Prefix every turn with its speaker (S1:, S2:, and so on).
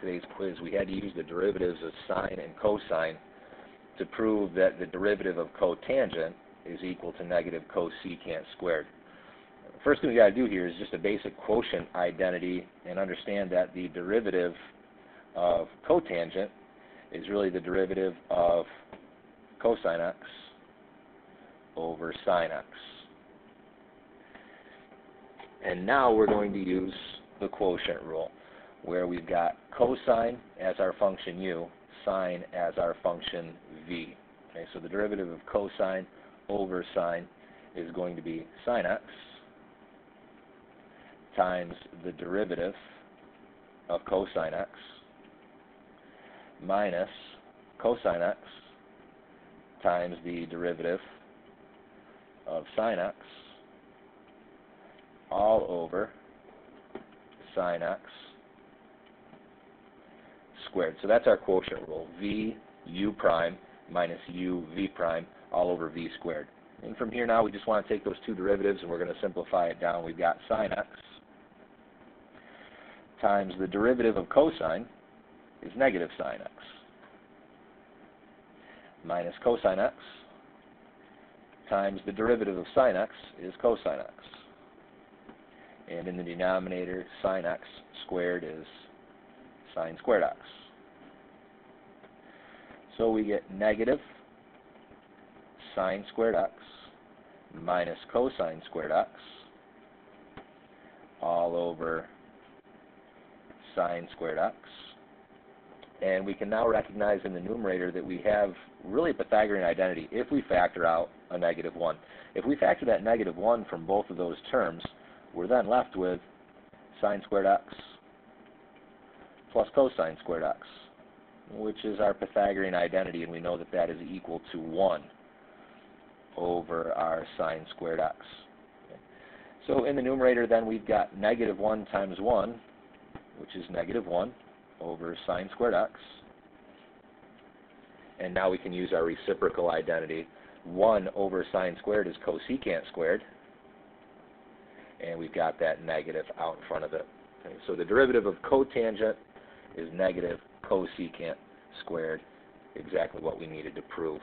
S1: today's quiz, we had to use the derivatives of sine and cosine to prove that the derivative of cotangent is equal to negative cosecant squared. First thing we got to do here is just a basic quotient identity and understand that the derivative of cotangent is really the derivative of cosine x over sine x. And now we're going to use the quotient rule, where we've got cosine as our function u, sine as our function v. Okay, so the derivative of cosine over sine is going to be sine x times the derivative of cosine x minus cosine x times the derivative of sine x all over sine x squared. So that's our quotient rule, v u prime minus u v prime all over v squared. And from here now we just want to take those two derivatives and we're going to simplify it down. We've got sine x times the derivative of cosine is negative sine x minus cosine x times the derivative of sine x is cosine x. And in the denominator, sine x squared is sine squared x. So we get negative sine squared x minus cosine squared x all over sine squared x. And we can now recognize in the numerator that we have really a Pythagorean identity if we factor out a negative 1. If we factor that negative 1 from both of those terms, we're then left with sine squared x plus cosine squared x, which is our Pythagorean identity, and we know that that is equal to 1 over our sine squared x. Okay. So in the numerator then we've got negative 1 times 1, which is negative 1 over sine squared x. And now we can use our reciprocal identity. 1 over sine squared is cosecant squared. And we've got that negative out in front of it. Okay, so the derivative of cotangent is negative cosecant squared, exactly what we needed to prove.